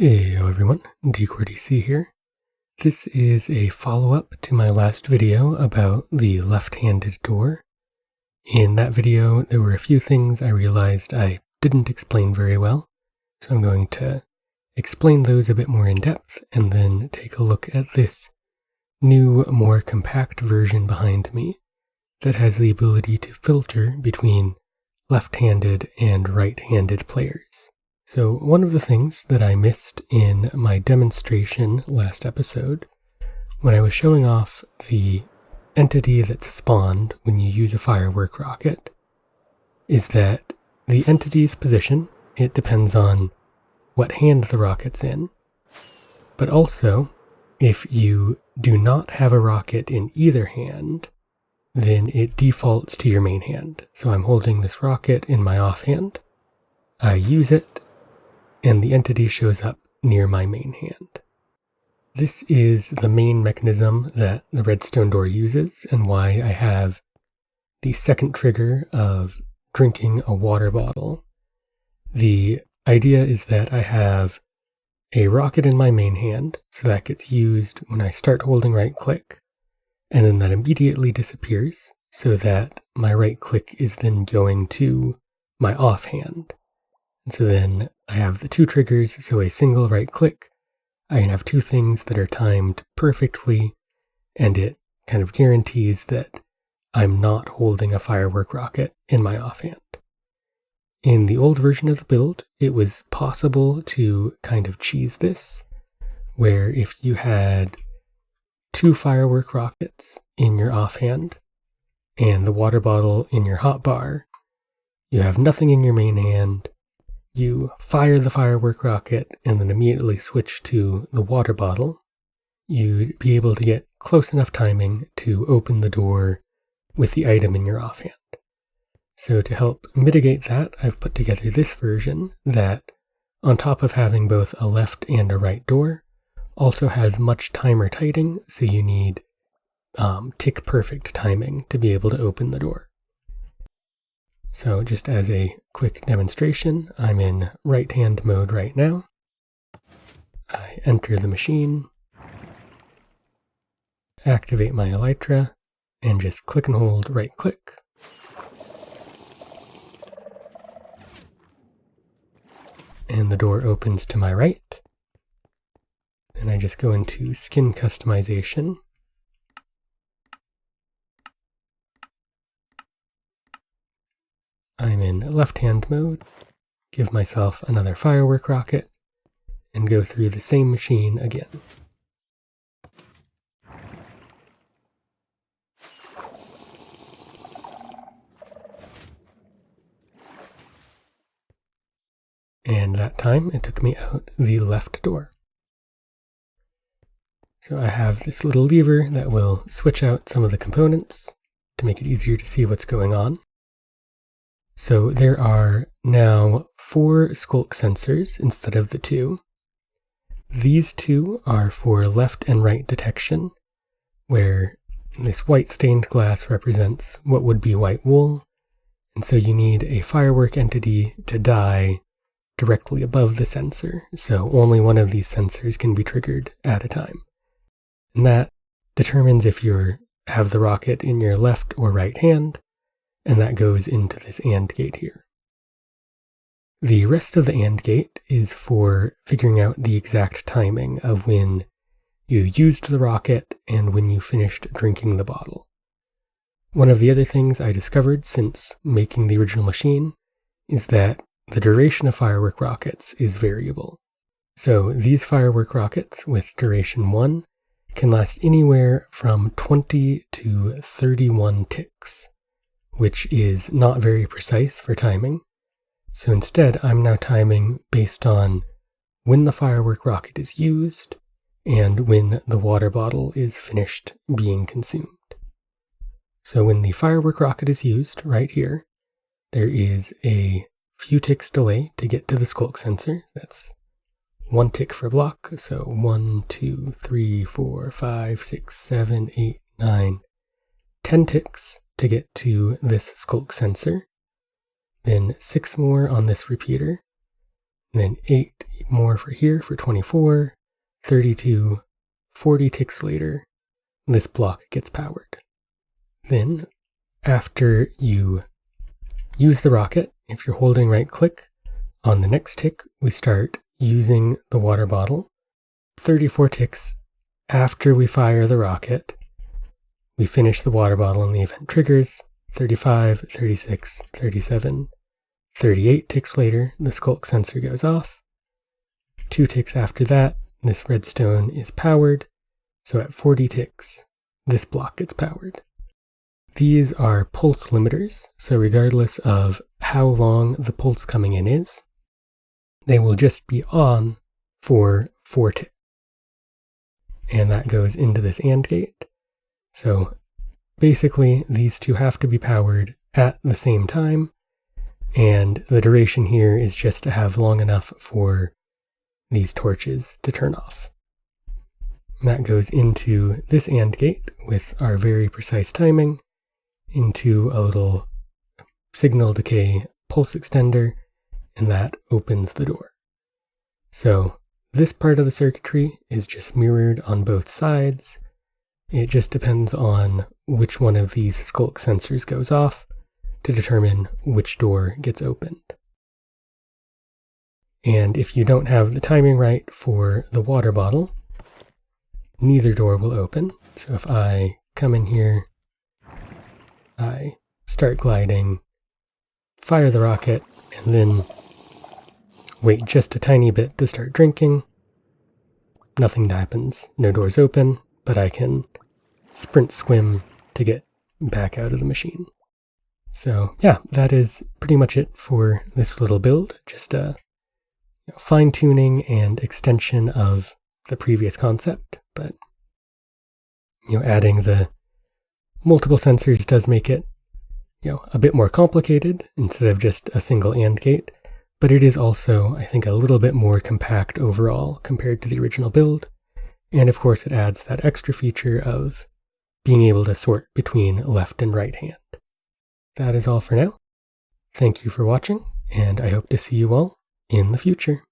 Hey everyone, DCordC here. This is a follow-up to my last video about the left-handed door. In that video, there were a few things I realized I didn't explain very well, so I'm going to explain those a bit more in depth and then take a look at this new, more compact version behind me that has the ability to filter between left-handed and right-handed players. So one of the things that I missed in my demonstration last episode, when I was showing off the entity that's spawned when you use a firework rocket, is that the entity's position, it depends on what hand the rocket's in, but also if you do not have a rocket in either hand, then it defaults to your main hand. So I'm holding this rocket in my offhand, I use it, and the entity shows up near my main hand. This is the main mechanism that the redstone door uses and why I have the second trigger of drinking a water bottle. The idea is that I have a rocket in my main hand, so that gets used when I start holding right click, and then that immediately disappears, so that my right click is then going to my offhand. And so then I have the two triggers, so a single right click, I can have two things that are timed perfectly, and it kind of guarantees that I'm not holding a firework rocket in my offhand. In the old version of the build, it was possible to kind of cheese this, where if you had two firework rockets in your offhand and the water bottle in your hotbar, you have nothing in your main hand, you fire the firework rocket and then immediately switch to the water bottle, you'd be able to get close enough timing to open the door with the item in your offhand. So to help mitigate that, I've put together this version that, on top of having both a left and a right door, also has much timer tighting, so you need tick perfect timing to be able to open the door. So just as a quick demonstration, I'm in right-hand mode right now. I enter the machine, activate my elytra, and just click and hold right-click. And the door opens to my right. Then I just go into skin customization. I'm in left-hand mode, give myself another firework rocket, and go through the same machine again. And that time it took me out the left door. So I have this little lever that will switch out some of the components to make it easier to see what's going on. So there are now 4 skulk sensors instead of the 2. These 2 are for left and right detection, where this white stained glass represents what would be white wool, and so you need a firework entity to die directly above the sensor, so only one of these sensors can be triggered at a time. And that determines if you have the rocket in your left or right hand, and that goes into this AND gate here. The rest of the AND gate is for figuring out the exact timing of when you used the rocket and when you finished drinking the bottle. One of the other things I discovered since making the original machine is that the duration of firework rockets is variable. So these firework rockets with duration 1 can last anywhere from 20 to 31 ticks, which is not very precise for timing. So instead, I'm now timing based on when the firework rocket is used and when the water bottle is finished being consumed. So when the firework rocket is used, right here, there is a few ticks delay to get to the skulk sensor. That's 1 tick for block, so 1, 2, 3, 4, 5, 6, 7, 8, 9, 10 ticks to get to this skulk sensor, then 6 more on this repeater, then 8 more for here for 24, 32, 40 ticks later, this block gets powered. Then, after you use the rocket, if you're holding right click, on the next tick, we start using the water bottle. 34 ticks after we fire the rocket, we finish the water bottle and the event triggers. 35, 36, 37, 38 ticks later, the sculk sensor goes off. 2 ticks after that, this redstone is powered. So at 40 ticks, this block gets powered. These are pulse limiters, so regardless of how long the pulse coming in is, they will just be on for 4 ticks. And that goes into this AND gate. So basically, these two have to be powered at the same time, and the duration here is just to have long enough for these torches to turn off. And that goes into this AND gate with our very precise timing, into a little signal decay pulse extender, and that opens the door. So this part of the circuitry is just mirrored on both sides. It just depends on which one of these sculk sensors goes off to determine which door gets opened. And if you don't have the timing right for the water bottle, neither door will open. So if I come in here, I start gliding, fire the rocket, and then wait just a tiny bit to start drinking, nothing happens. No doors open, but I can sprint swim to get back out of the machine. So yeah, that is pretty much it for this little build. Just a fine-tuning and extension of the previous concept, but adding the multiple sensors does make it a bit more complicated instead of just a single AND gate, but it is also, I think, a little bit more compact overall compared to the original build. And of course, it adds that extra feature of being able to sort between left and right hand. That is all for now. Thank you for watching, and I hope to see you all in the future.